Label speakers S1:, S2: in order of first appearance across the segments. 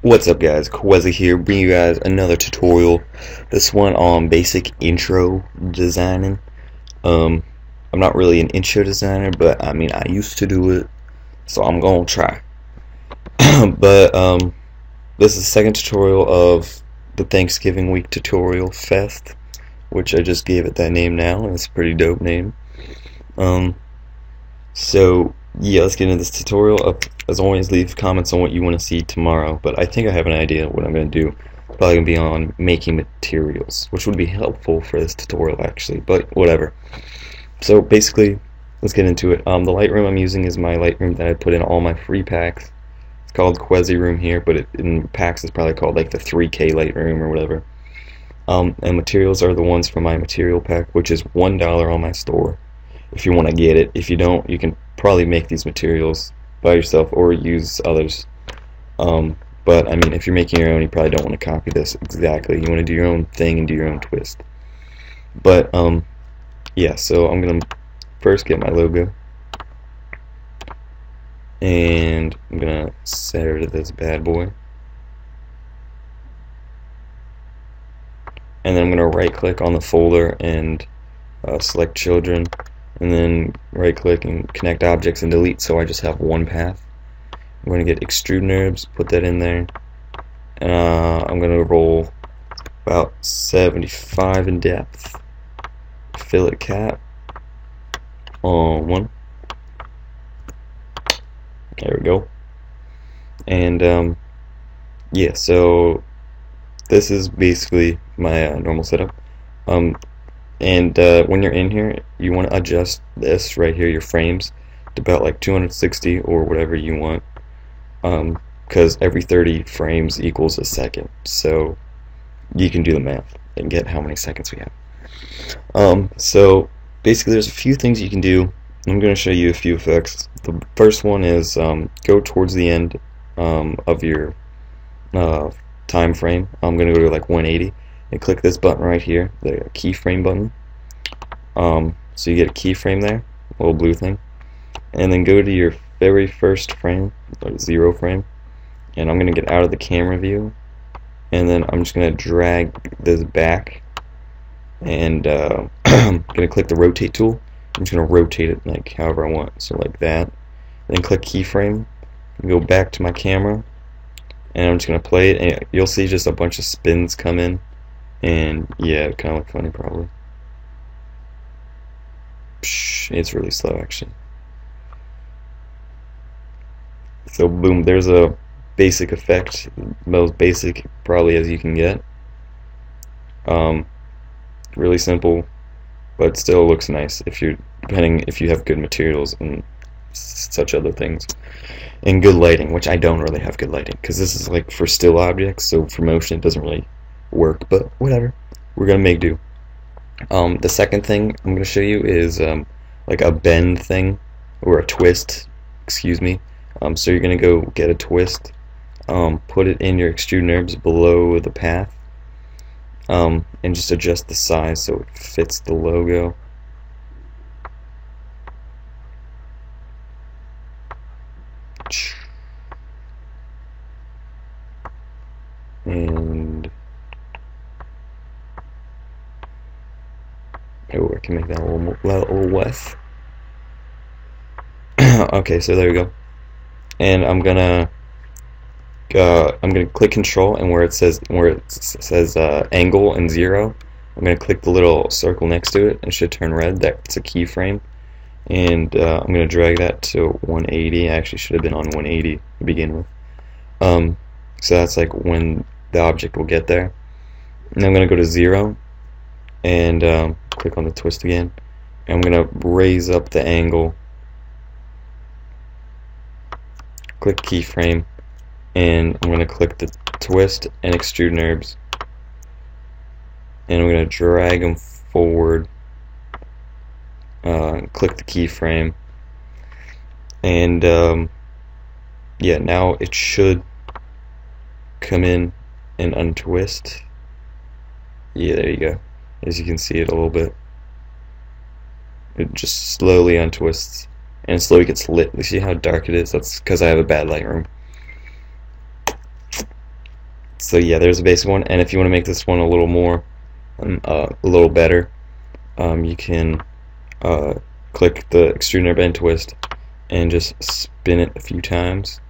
S1: What's up guys, Kwezi here, bringing you guys another tutorial. This one on basic intro designing. I'm not really an intro designer, but I mean I used to do it, so I'm gonna try. But this is the second tutorial of the Thanksgiving week tutorial fest, which I just gave it that name now, and it's a pretty dope name. So yeah, let's get into this tutorial. As always, leave comments on what you want to see tomorrow, but I think I have an idea of what I'm going to do. It's probably going to be on making materials, which would be helpful for this tutorial actually, but whatever. So basically, let's get into it. The Lightroom I'm using is my Lightroom that I put in all my free packs. It's called Kwezi Room here, but in packs it's probably called like the 3K Lightroom or whatever. And materials are the ones from my material pack, which is $1 on my store if you want to get it. If you don't, you can probably make these materials by yourself or use others. But I mean, if you're making your own, you probably don't want to copy this exactly. You want to do your own thing and do your own twist. But yeah, so I'm gonna first get my logo, and I'm gonna center to this bad boy, and then I'm gonna right click on the folder and select children, and then right click and connect objects and delete, so I just have one path. I'm going to get extrude NURBS, put that in there, and I'm going to roll about 75 in depth, fillet cap on one, there we go. And yeah, so this is basically my normal setup. And when you're in here, you want to adjust this right here, your frames, to about like 260 or whatever you want, because every 30 frames equals a second, so you can do the math and get how many seconds we have. So basically there's a few things you can do. I'm going to show you a few effects. The first one is go towards the end of your time frame. I'm going to go to like 180. And click this button right here, the keyframe button. So you get a keyframe there, a little blue thing, and then go to your very first frame, like 0 frame, and I'm going to get out of the camera view, and then I'm just going to drag this back, and I'm going to click the rotate tool. I'm just going to rotate it like however I want, so like that. Then click keyframe, and go back to my camera, and I'm just going to play it, and you'll see just a bunch of spins come in. And yeah, it kind of look funny probably. It's really slow actually. So boom, there's a basic effect, most basic probably as you can get. Really simple, but still looks nice if you have good materials and such other things, and good lighting, which I don't really have good lighting because this is like for still objects, so for motion it doesn't really work, but whatever, we're gonna make do. The second thing I'm gonna show you is like a bend thing, or a twist, excuse me. So you're gonna go get a twist, put it in your extrude NURBS below the path, and just adjust the size so it fits the logo. And oh, I can make that a little less. Okay, so there we go. And I'm gonna click Control, and where it says angle and 0, I'm gonna click the little circle next to it, and it should turn red. That's a keyframe. And I'm gonna drag that to 180. I actually should have been on 180 to begin with. So that's like when the object will get there. And I'm gonna go to 0 and click on the twist again. And I'm gonna raise up the angle, click keyframe, and I'm gonna click the twist and extrude NURBS, and I'm gonna drag them forward, click the keyframe, and yeah, now it should come in and untwist. Yeah, there you go. As you can see it a little bit, it just slowly untwists, and it slowly gets lit. You see how dark it is? That's because I have a bad Lightroom. So yeah, there's a basic one, and if you want to make this one a little more, a little better, you can uh, click the extrude near bend twist and just spin it a few times.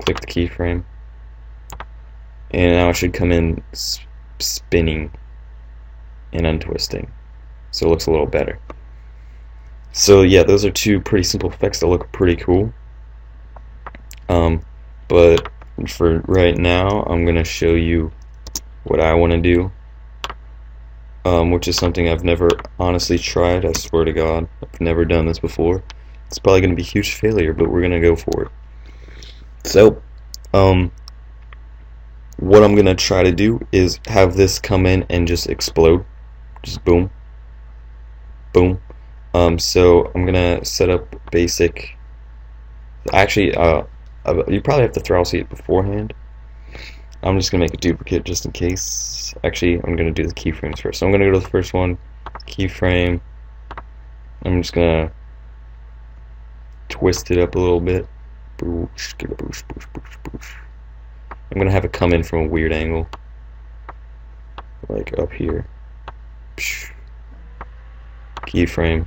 S1: Click the keyframe, and now it should come in spinning and untwisting, so it looks a little better. So yeah, those are two pretty simple effects that look pretty cool. But for right now, I'm gonna show you what I want to do, which is something I've never honestly tried. I swear to God, I've never done this before. It's probably gonna be a huge failure, but we're gonna go for it. So, what I'm gonna try to do is have this come in and just explode, just boom, boom. So I'm gonna set up basic. Actually, you probably have to throttle seat it beforehand. I'm just gonna make a duplicate just in case. Actually, I'm gonna do the keyframes first. So I'm gonna go to the first one, keyframe. I'm just gonna twist it up a little bit. Boosh, get a boosh, boosh, boosh, boosh. I'm gonna have it come in from a weird angle, like up here. Keyframe,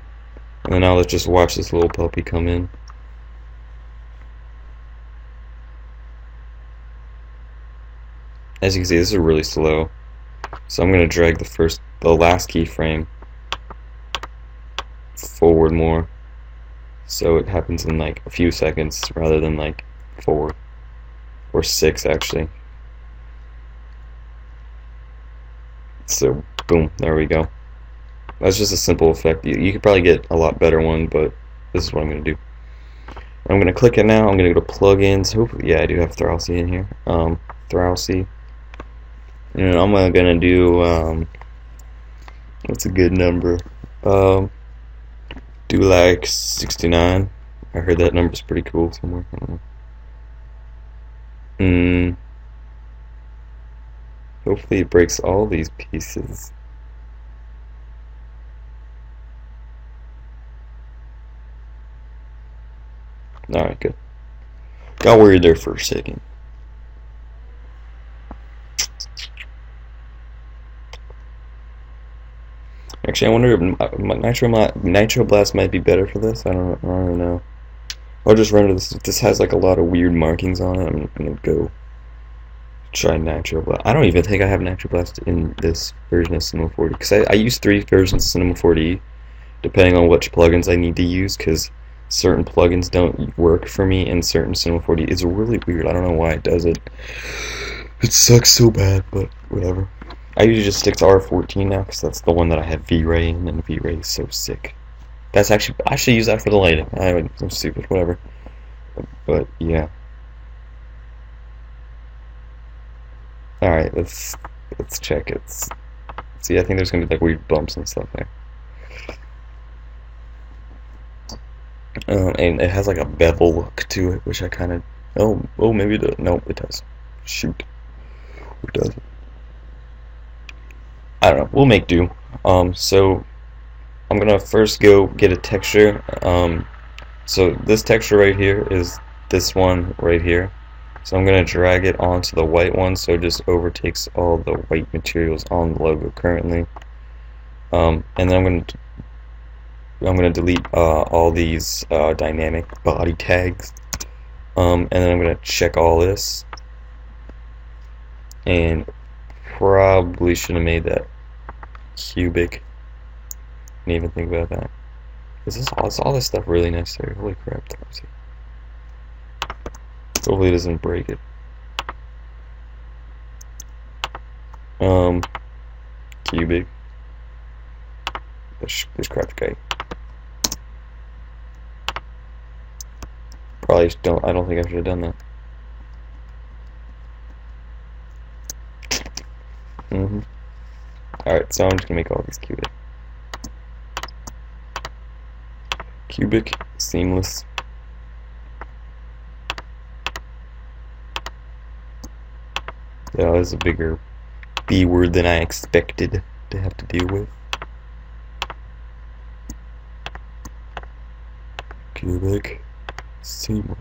S1: and then now let's just watch this little puppy come in. As you can see, this is really slow. So I'm gonna drag the last keyframe forward more, so it happens in like a few seconds rather than like 4 or 6 actually. So boom, there we go. That's just a simple effect. You could probably get a lot better one, but this is what I'm gonna do. I'm gonna click it now. I'm gonna go to plugins. Hopefully, yeah, I do have Throttle C in here. Throttle C. And I'm gonna do what's a good number? Do like 69. I heard that number's pretty cool somewhere. I don't know. Hopefully it breaks all these pieces. Alright, good. Got worried there for a second. Actually, I wonder if Nitro Blast might be better for this. I don't know. I'll just render this. This has like a lot of weird markings on it. I'm gonna go try Nitro Blast. I don't even think I have Nitro Blast in this version of Cinema 4D because I use 3 versions of Cinema 4D depending on which plugins I need to use, because certain plugins don't work for me in certain Cinema 4D. It's really weird. I don't know why it does it. It sucks so bad, but whatever. I usually just stick to R14 now because that's the one that I have V-Ray in, and V-Ray is so sick. That's actually, I should use that for the lighting. I'm stupid, whatever. But yeah. Alright, let's check it. See, I think there's gonna be like weird bumps and stuff there. And it has like a bevel look to it, which I kind of. Oh, maybe it does. No, it does. Shoot, it doesn't. I don't know. We'll make do. So I'm gonna first go get a texture. So this texture right here is this one right here. So I'm gonna drag it onto the white one, so it just overtakes all the white materials on the logo currently. And then I'm gonna delete all these dynamic body tags. And then I'm gonna check all this. And probably should have made that cubic. Didn't even think about that. Is all this stuff really necessary? Holy crap! Hopefully it doesn't break it. Cubic. This crap guy. Probably don't. I don't think I should have done that. Alright, so I'm just gonna make all these cubic. Cubic, seamless. Yeah, that was a bigger B word than I expected to have to deal with. Cubic, seamless.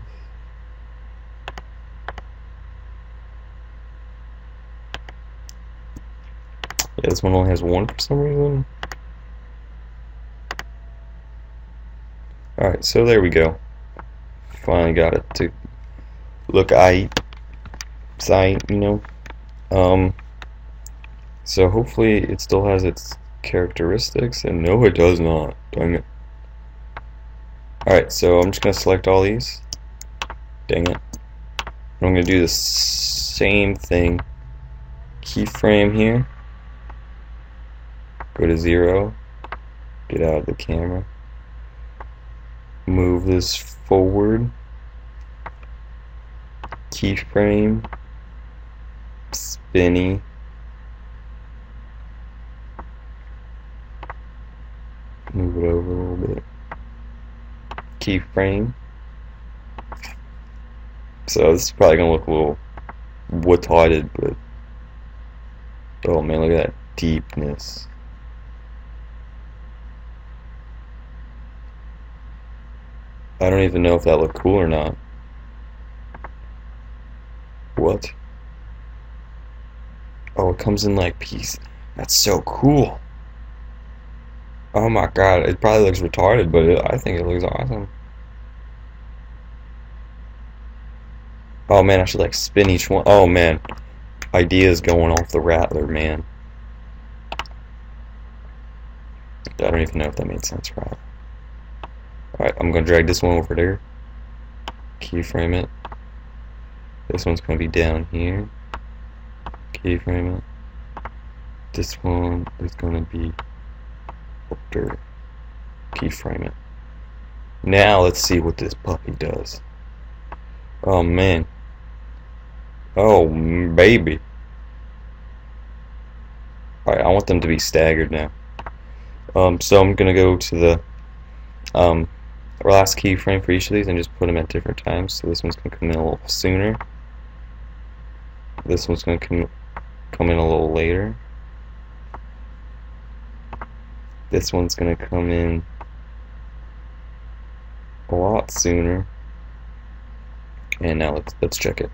S1: Yeah, this one only has one for some reason. Alright, so there we go. Finally got it to look sight, you know. Um, so hopefully it still has its characteristics, and no, it does not. Dang it. Alright, so I'm just gonna select all these. Dang it. I'm gonna do the same thing. Keyframe here. Go to 0. Get out of the camera. Move this forward. Keyframe. Spinny. Move it over a little bit. Keyframe. So this is probably gonna look a little retarded, but oh man, look at that deepness. I don't even know if that looked cool or not. What? Oh, it comes in like piece. That's so cool. Oh my god, it probably looks retarded, but I think it looks awesome. Oh man, I should like spin each one. Oh man, ideas going off the rattler, man. I don't even know if that made sense, right? Alright, I'm gonna drag this one over there. Keyframe it. This one's gonna be down here. Keyframe it. This one is gonna be up there. Keyframe it. Now let's see what this puppy does. Oh man. Oh baby. Alright, I want them to be staggered now. So I'm gonna go to the last keyframe for each of these and just put them at different times. So this one's gonna come in a little sooner. This one's gonna come in a little later. This one's gonna come in a lot sooner. And now let's check it.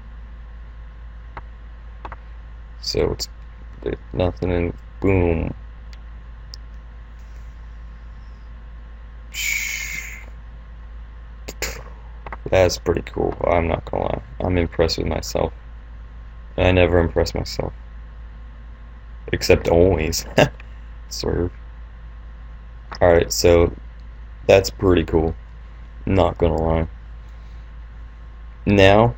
S1: So it's nothing, and boom. That's pretty cool. I'm not gonna lie. I'm impressed with myself. I never impress myself. Except always. Swerve. Alright, so that's pretty cool. Not gonna lie. Now,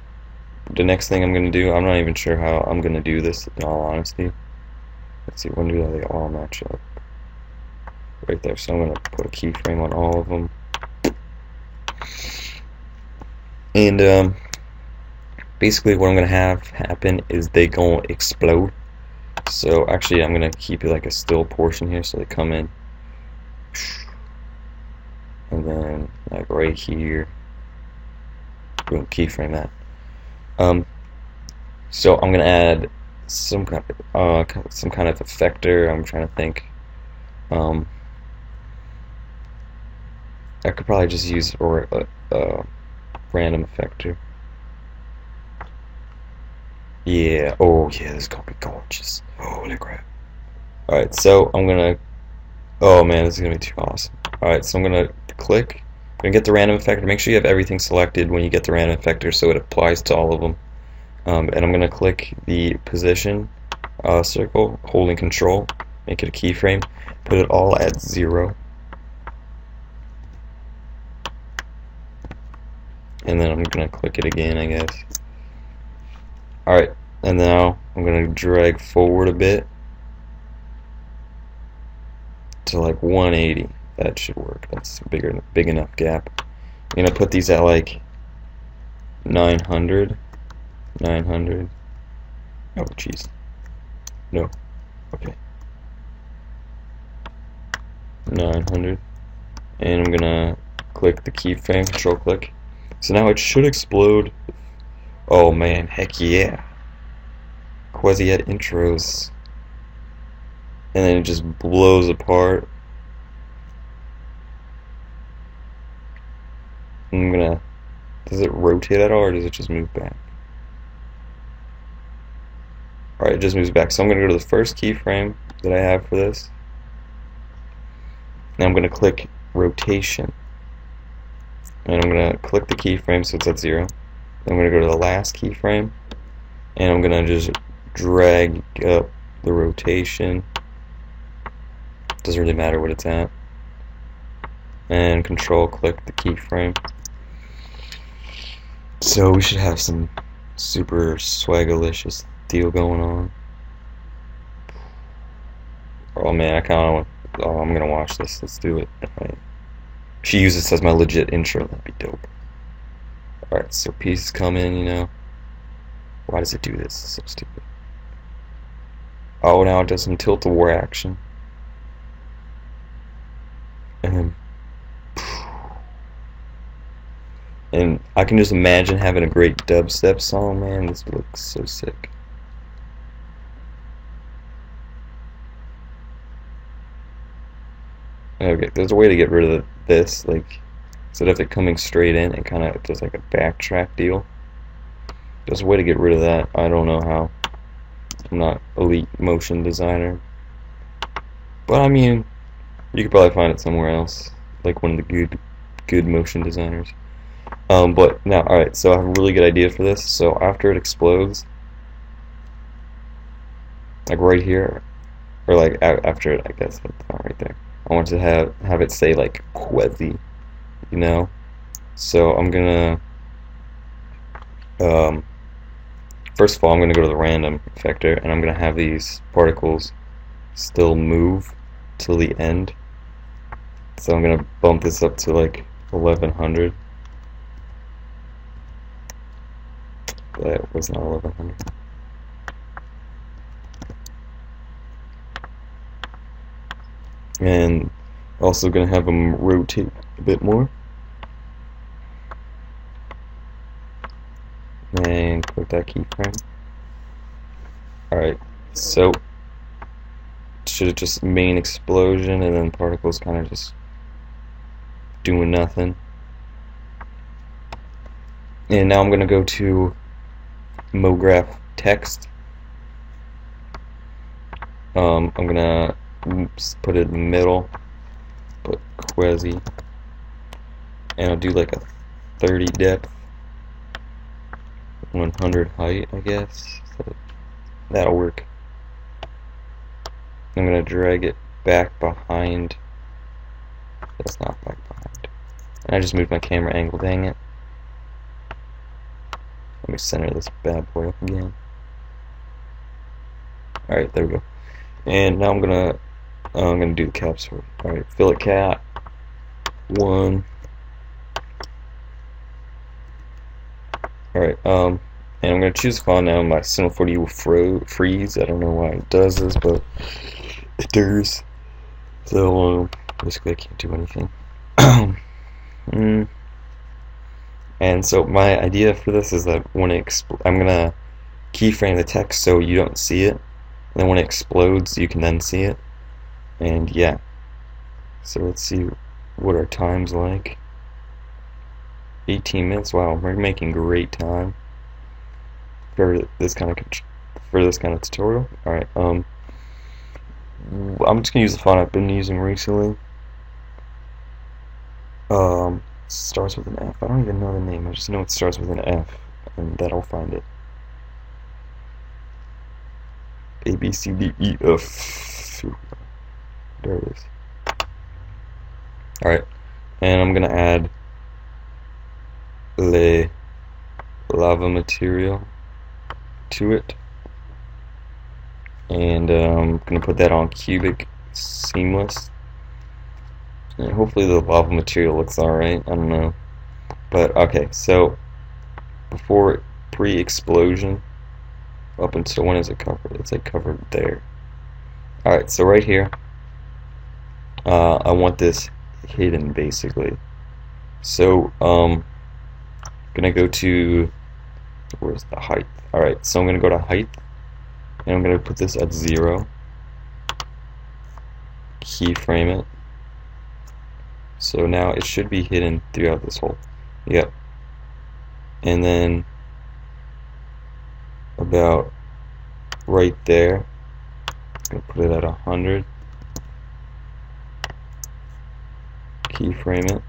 S1: the next thing I'm gonna do, I'm not even sure how I'm gonna do this in all honesty. Let's see, when do they all match up? Right there, so I'm gonna put a keyframe on all of them. And basically what I'm gonna have happen is they gonna explode. So actually I'm gonna keep it like a still portion here, so they come in. And then like right here. Boom, keyframe that. So I'm gonna add some kind of effector. I'm trying to think. I could probably just use a random effector. Yeah. Oh yeah, this is gonna be gorgeous. Holy crap! All right, so I'm gonna. Oh man, this is gonna be too awesome. All right, so I'm gonna click. I'm gonna get the random effector. Make sure you have everything selected when you get the random effector, so it applies to all of them. And I'm gonna click the position circle, holding Control, make it a keyframe, put it all at 0. And then I'm gonna click it again, I guess. Alright, and now I'm gonna drag forward a bit to like 180. That should work. That's a big enough gap. I'm gonna put these at like 900. 900. Oh jeez. No. Okay. 900. And I'm gonna click the keyframe, Control click. So now it should explode. Oh man, heck yeah. Quasi-Ed intros. And then it just blows apart. I'm gonna. Does it rotate at all, or does it just move back? Alright, it just moves back. So I'm gonna go to the first keyframe, that I have for this. Now I'm going to click rotation, and I'm going to click the keyframe so it's at 0. I'm going to go to the last keyframe, and I'm going to just drag up the rotation. Doesn't really matter what it's at. And control click the keyframe. So we should have some super swagalicious deal going on. Oh man, I kinda want. Oh, I'm gonna watch this. Let's do it. Right. She uses this as my legit intro. That'd be dope. Alright, so pieces come in, you know. Why does it do this? It's so stupid. Oh, now it does some tilt-a-war action. And I can just imagine having a great dubstep song, man. This looks so sick. Okay, there's a way to get rid of this, like, instead of it coming straight in, it kind of does like a backtrack deal. There's a way to get rid of that. I don't know how. I'm not elite motion designer. But I mean, you could probably find it somewhere else, like one of the good motion designers. But now, alright, so I have a really good idea for this. So after it explodes, like right here, or like after it, I guess that's not right there. I want to have it say like Quezzy, you know. So I'm gonna first of all, I'm gonna go to the random effector, and I'm gonna have these particles still move till the end. So I'm gonna bump this up to like 1100. That was not 1100. And also gonna have them rotate a bit more. And click that keyframe. Alright, so should it just main explosion and then particles kind of just doing nothing. And now I'm gonna go to MoGraph text. I'm gonna put it in the middle, put Quezzy, and I'll do like a 30 depth, 100 height, I guess. So that'll work. I'm gonna drag it back behind. That's not back behind. And I just moved my camera angle, dang it. Let me center this bad boy up again. Alright, there we go. And now I'm gonna do the capsule. Alright, fillet cat 1. Alright, and I'm gonna choose font now. My Cinema 4D will freeze. I don't know why it does this, but it does. So basically I can't do anything. And so my idea for this is that when it I'm gonna keyframe the text so you don't see it, and then when it explodes you can then see it. And yeah, so let's see what our time's like. 18 minutes. Wow, we're making great time for this kind of tutorial. All right, I'm just gonna use the font I've been using recently. Starts with an F. I don't even know the name. I just know it starts with an F, and that'll find it. A B C D E F. There it is. All right, and I'm gonna add le lava material to it, and I'm gonna put that on cubic seamless. And hopefully the lava material looks alright, I don't know. But okay, so before pre-explosion, up until when is it covered? It's like covered there. Alright, so right here, I want this hidden basically. So gonna go to, where's the height? Alright, so I'm gonna go to height, and I'm gonna put this at 0. Keyframe it. So now it should be hidden throughout this whole, yep. And then about right there, gonna put it at 100. Keyframe it.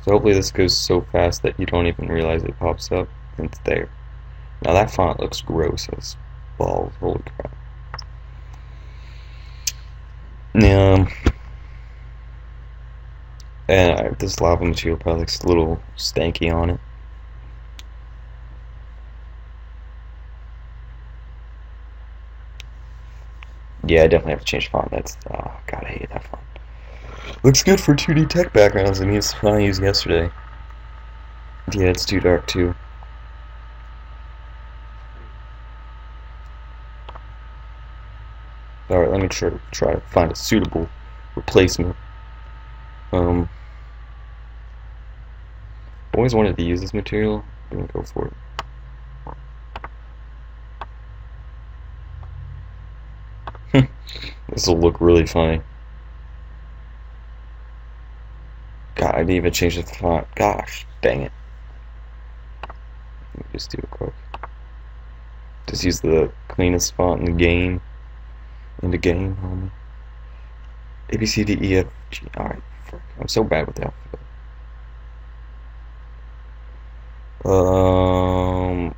S1: So hopefully this goes so fast that you don't even realize it pops up, and it's there. Now that font looks gross as balls, holy crap. Now, and this lava material probably looks a little stanky on it. Yeah, I definitely have to change font. That's, oh god, I hate that font. Looks good for 2D tech backgrounds. I mean, it's fun I used yesterday. Yeah, it's too dark too. Alright, let me try to find a suitable replacement. Always wanted to use this material. I'm gonna go for it. This will look really funny. God, I didn't even change the font. Gosh, dang it. Let me just do it quick. Just use the cleanest font in the game. Homie. A, B, C, D, E, F, G. Alright, I'm so bad with the alphabet. Oh.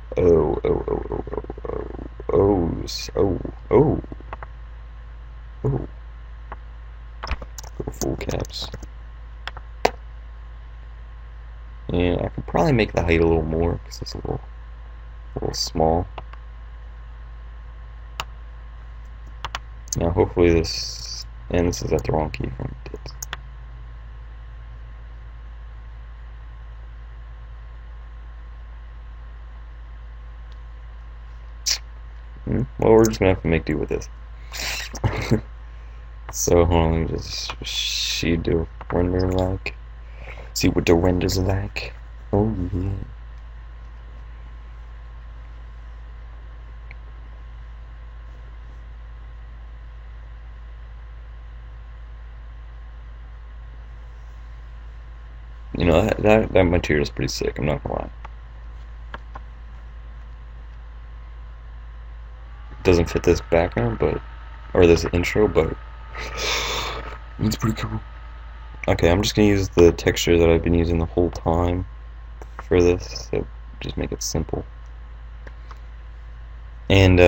S1: Go full caps. And I could probably make the height a little more because it's a little small. Now hopefully this, and this is at the wrong keyframe. Well, we're just gonna have to make do with this. So hold on, let me just do render like. See what the renders are like. Oh yeah. You know, that material is pretty sick, I'm not gonna lie. It doesn't fit this background, or this intro, but it's pretty cool. Okay, I'm just gonna use the texture that I've been using the whole time for this, so just make it simple. And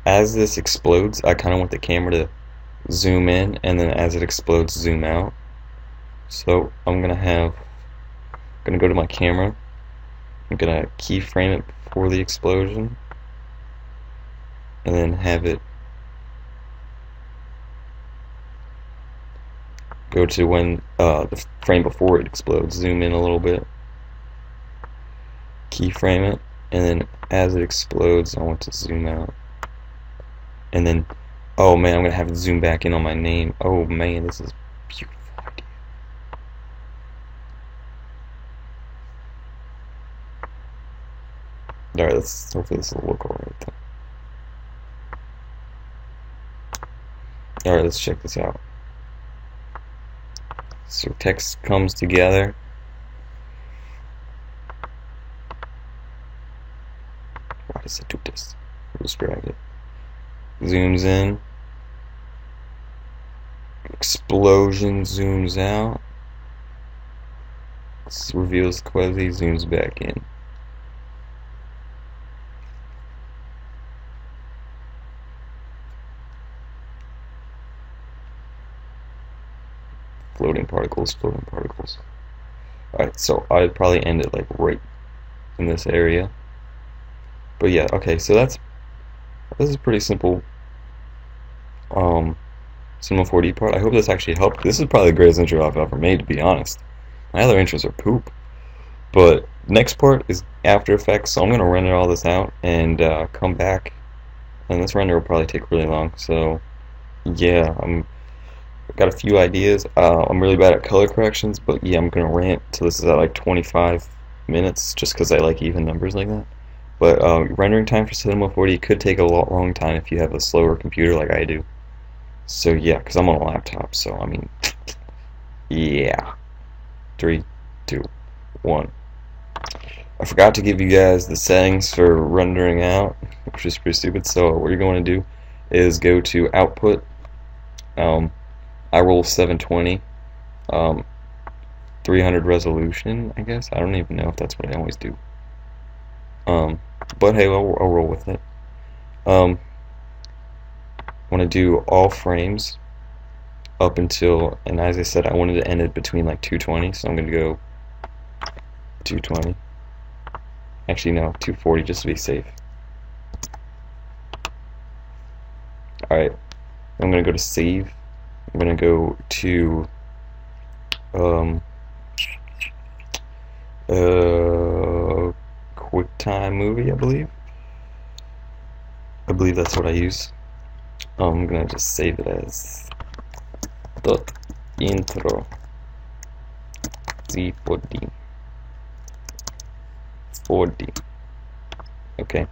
S1: as this explodes, I kind of want the camera to zoom in, and then as it explodes, zoom out. So I'm gonna go to my camera. I'm gonna keyframe it before the explosion, and then have it go to when the frame before it explodes. Zoom in a little bit, keyframe it, and then as it explodes, I want to zoom out. And then, oh man, I'm gonna have it zoom back in on my name. Oh man, this is a beautiful idea. Alright, hopefully this will look alright then. Alright, let's check this out. So text comes together. Why does it do this? I'll just drag it. Zooms in. Explosion zooms out. Reveals Quasi, zooms back in. Floating particles. Alright, so I'd probably end it like right in this area. But yeah, okay, so this is pretty simple Cinema 4D part. I hope this actually helped. This is probably the greatest intro I've ever made, to be honest. My other intros are poop. But next part is After Effects, so I'm gonna render all this out and come back. And this render will probably take really long, so yeah, I've got a few ideas. I'm really bad at color corrections, but yeah, I'm gonna rant till this is at like 25 minutes, just because I like even numbers like that. But rendering time for Cinema 4D could take a long time if you have a slower computer like I do. So yeah, because I'm on a laptop, so I mean, yeah. 3, 2, 1. I forgot to give you guys the settings for rendering out, which is pretty stupid. So what you're going to do is go to Output, I roll 720, 300 resolution, I guess. I don't even know if that's what I always do. But hey, I'll roll with it. I want to do all frames up until, and as I said, I wanted to end it between like 220, so I'm going to go 220. Actually, no, 240 just to be safe. Alright, I'm going to go to save. I'm going to go to QuickTime Movie, I believe. I believe that's what I use. I'm going to just save it as .intro Z4D 4D. Okay.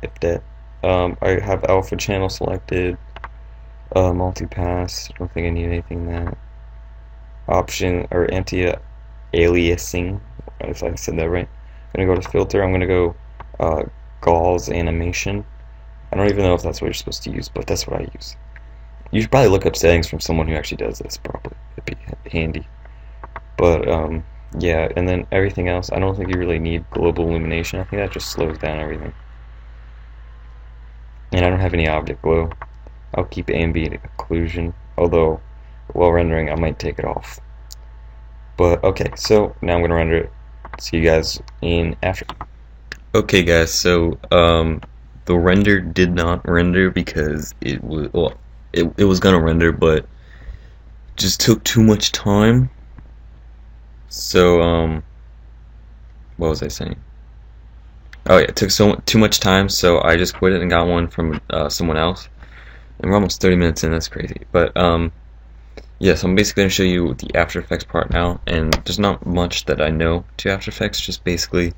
S1: If that I have alpha channel selected, multipass. I don't think I need anything that. Option or anti-aliasing, if I said that right. I'm gonna go to filter. I'm gonna go Gauss animation. I don't even know if that's what you're supposed to use, but that's what I use. You should probably look up settings from someone who actually does this properly. It'd be handy. But yeah, and then everything else, I don't think you really need global illumination. I think that just slows down everything. And I don't have any object glow. I'll keep ambient occlusion, although while rendering I might take it off. But okay, so now I'm gonna render it. See you guys in After. Okay guys, so the render did not render because it was, well, it was gonna render, but just took too much time. So what was I saying? Oh yeah, it took too much time, so I just quit it and got one from someone else. And we're almost 30 minutes in. That's crazy. But yeah, so I'm basically gonna show you the After Effects part now, and there's not much that I know to After Effects, just basically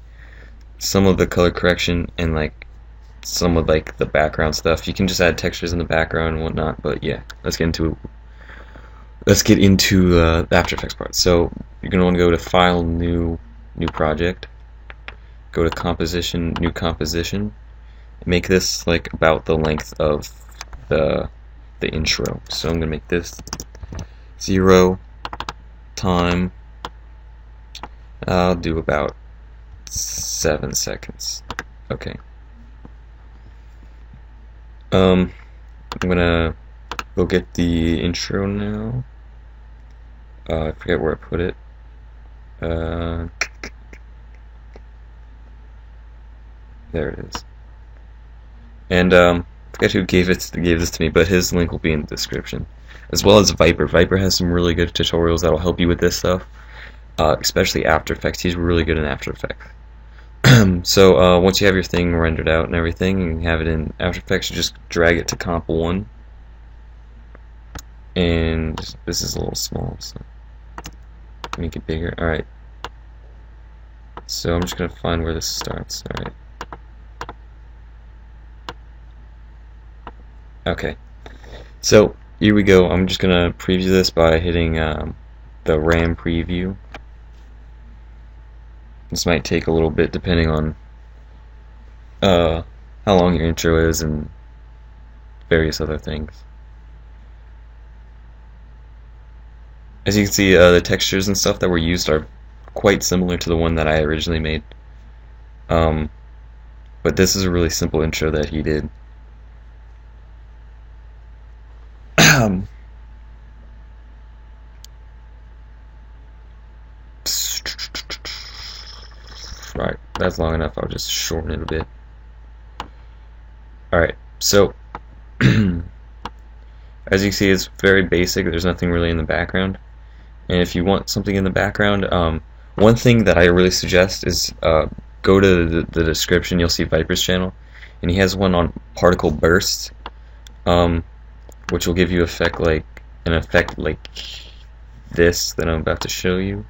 S1: some of the color correction and like some of like the background stuff. You can just add textures in the background and whatnot. But yeah, let's get into the After Effects part. So you're gonna want to go to File, New Project. Go to Composition, New Composition. Make this like about the length of the intro. So I'm gonna make this 0 time. I'll do about 7 seconds. Okay. I'm gonna go get the intro now. I forget where I put it. There it is. And I forget who gave this to me, but his link will be in the description, as well as Viper. Viper has some really good tutorials that'll help you with this stuff, especially After Effects. He's really good in After Effects. So once you have your thing rendered out and everything, and you have it in After Effects, you just drag it to Comp 1. And this is a little small, so make it bigger. Alright. So I'm just going to find where this starts. Alright. Okay. So here we go. I'm just going to preview this by hitting the RAM preview. This might take a little bit depending on how long your intro is and various other things. As you can see, the textures and stuff that were used are quite similar to the one that I originally made. But this is a really simple intro that he did. Right, that's long enough. I'll just shorten it a bit. Alright, so as you can see, it's very basic. There's nothing really in the background. And if you want something in the background, one thing that I really suggest is go to the description. You'll see Viper's channel, and he has one on particle bursts, which will give you an effect like this that I'm about to show you.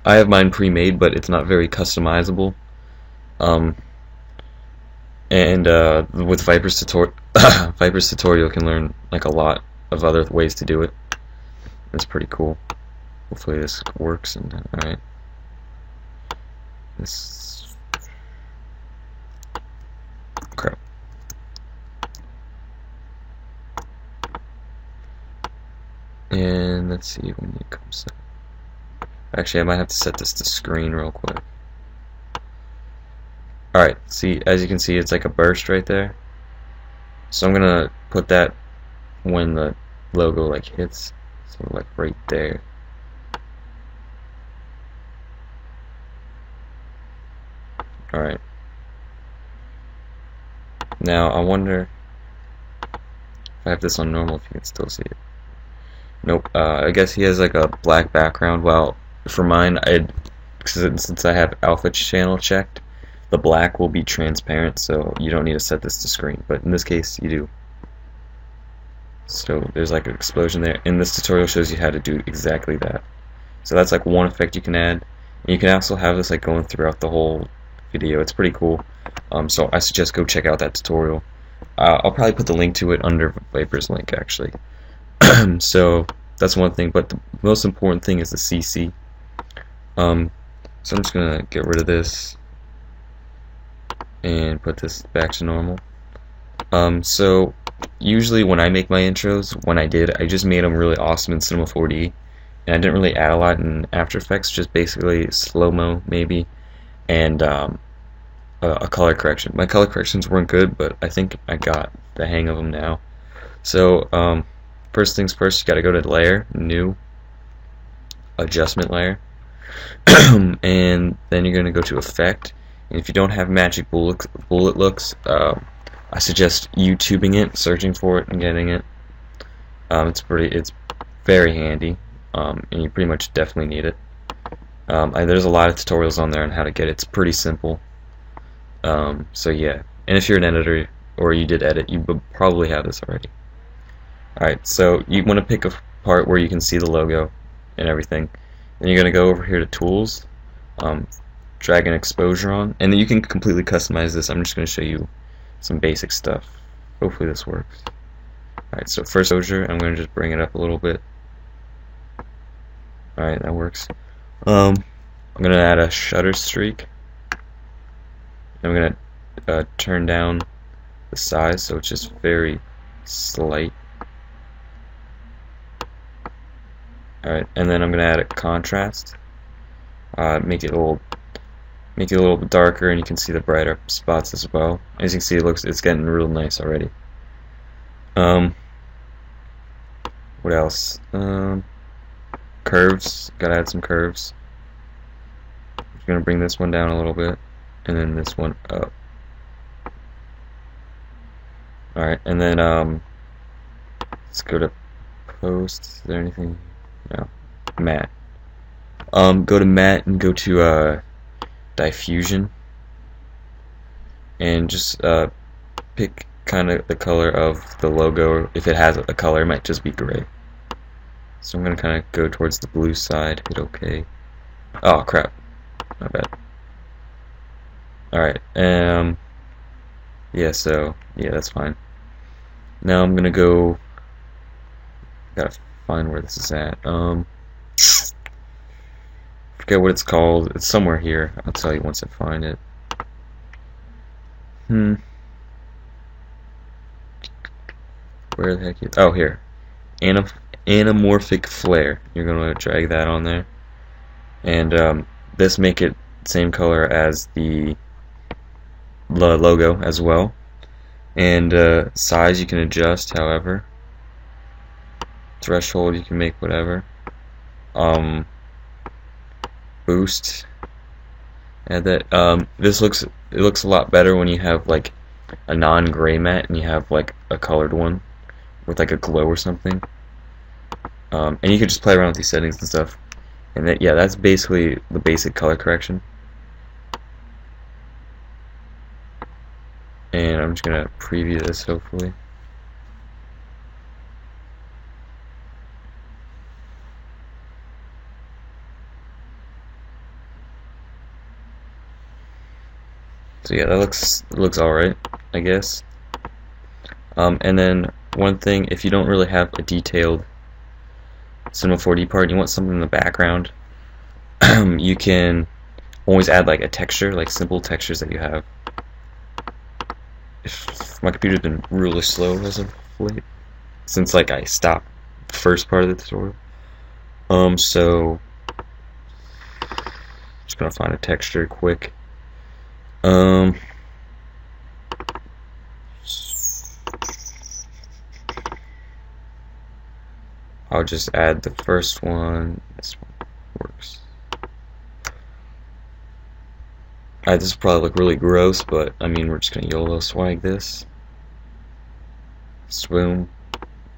S1: I have mine pre-made, but it's not very customizable. And with Viper's tutorial, you can learn like a lot of other ways to do it. That's pretty cool. Hopefully this works. And all right, this crap. And let's see when it comes up. Actually, I might have to set this to screen real quick. Alright, see, as you can see, it's like a burst right there. So I'm gonna put that when the logo like hits, so like right there. Alright. Now I wonder if I have this on normal if you can still see it. Nope. I guess he has like a black background. Well, for mine, since I have alpha channel checked, the black will be transparent, so you don't need to set this to screen. But in this case, you do. So there's like an explosion there, and this tutorial shows you how to do exactly that. So that's like one effect you can add, and you can also have this like going throughout the whole video. It's pretty cool. So I suggest go check out that tutorial. I'll probably put the link to it under Viper's link actually. So that's one thing, but the most important thing is the CC. So I'm just gonna get rid of this and put this back to normal. So usually when I make my intros, when I just made them really awesome in Cinema 4D, and I didn't really add a lot in After Effects, just basically slow-mo maybe, and a color correction. My color corrections weren't good, but I think I got the hang of them now. So first things first, you gotta go to Layer, New, Adjustment Layer, and then you're gonna go to Effect. And if you don't have Magic Bullet Looks, I suggest YouTubing it, searching for it, and getting it. It's very handy, and you pretty much definitely need it. There's a lot of tutorials on there on how to get it. It's pretty simple. So yeah, and if you're an editor or you did edit, you would probably have this already. Alright, so you want to pick a part where you can see the logo and everything. Then you're going to go over here to Tools, drag an exposure on, and then you can completely customize this. I'm just going to show you some basic stuff. Hopefully this works. Alright, so first exposure, I'm going to just bring it up a little bit. Alright, that works. I'm going to add a shutter streak. I'm going to turn down the size so it's just very slight. Alright, and then I'm going to add a contrast. Make it a little bit darker, and you can see the brighter spots as well. As you can see, it's getting real nice already. What else? Curves. Gotta add some curves. I'm gonna bring this one down a little bit, and then this one up. Alright, and then let's go to Post. Is there anything? No. Matte. Go to Matte and go to Diffusion, and just pick kind of the color of the logo. If it has a color, it might just be gray. So I'm gonna kind of go towards the blue side. Hit OK. Oh crap, my bad. Alright, yeah, so yeah, that's fine. Now I'm gonna go. Gotta find where this is at. Forget what it's called. It's somewhere here. I'll tell you once I find it. Where the heck is? Oh, here. Anamorphic flare. You're gonna drag that on there, and this make it same color as the logo as well. And size you can adjust, however. Threshold you can make whatever. Boost. And that this looks a lot better when you have like a non-gray matte and you have like a colored one with like a glow or something. And you can just play around with these settings and stuff. And that, yeah, that's basically the basic color correction. And I'm just gonna preview this hopefully. So yeah, that looks alright, I guess. And then one thing, if you don't really have a detailed Cinema 4D part and you want something in the background, you can always add like a texture, like simple textures that you have. My computer's been really slow as of late, since like I stopped the first part of the tutorial. So just gonna find a texture quick. I'll just add the first one. This one works. Alright, this will probably look really gross, but I mean, we're just gonna YOLO swag this. Swoon.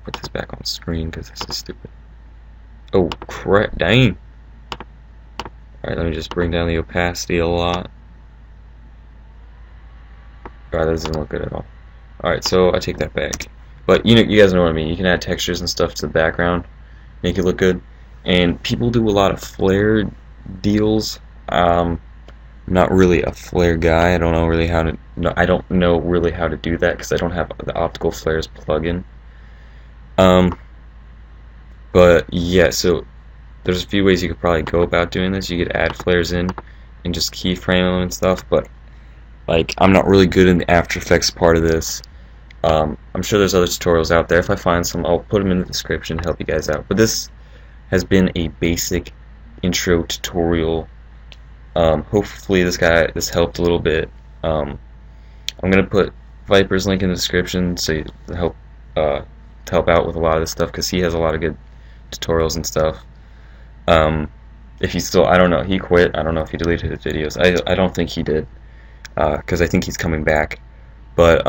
S1: Put this back on screen because this is stupid. Oh crap, dang. Alright, let me just bring down the opacity a lot. Alright, that doesn't look good at all. Alright, so I take that back. But you guys know what I mean. You can add textures and stuff to the background, make it look good. And people do a lot of flare deals. I'm not really a flare guy. I don't know really how to. No, I don't know really how to do that because I don't have the optical flares plugin. But yeah, so there's a few ways you could probably go about doing this. You could add flares in and just keyframe them and stuff. But like, I'm not really good in the After Effects part of this. I'm sure there's other tutorials out there. If I find some, I'll put them in the description to help you guys out. But this has been a basic intro tutorial. Hopefully this helped a little bit. I'm gonna put Viper's link in the description so to help out with a lot of this stuff, because he has a lot of good tutorials and stuff. If he's still, I don't know, he quit. I don't know if he deleted his videos. I don't think he did, because I think he's coming back. But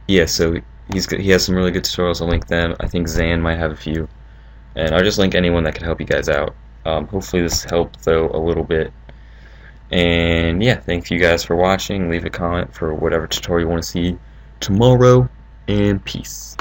S1: yeah, so he has some really good tutorials. I'll link them. I think Zan might have a few, and I'll just link anyone that can help you guys out. Hopefully this helped though a little bit. And yeah, thank you guys for watching. Leave a comment for whatever tutorial you want to see tomorrow, and peace.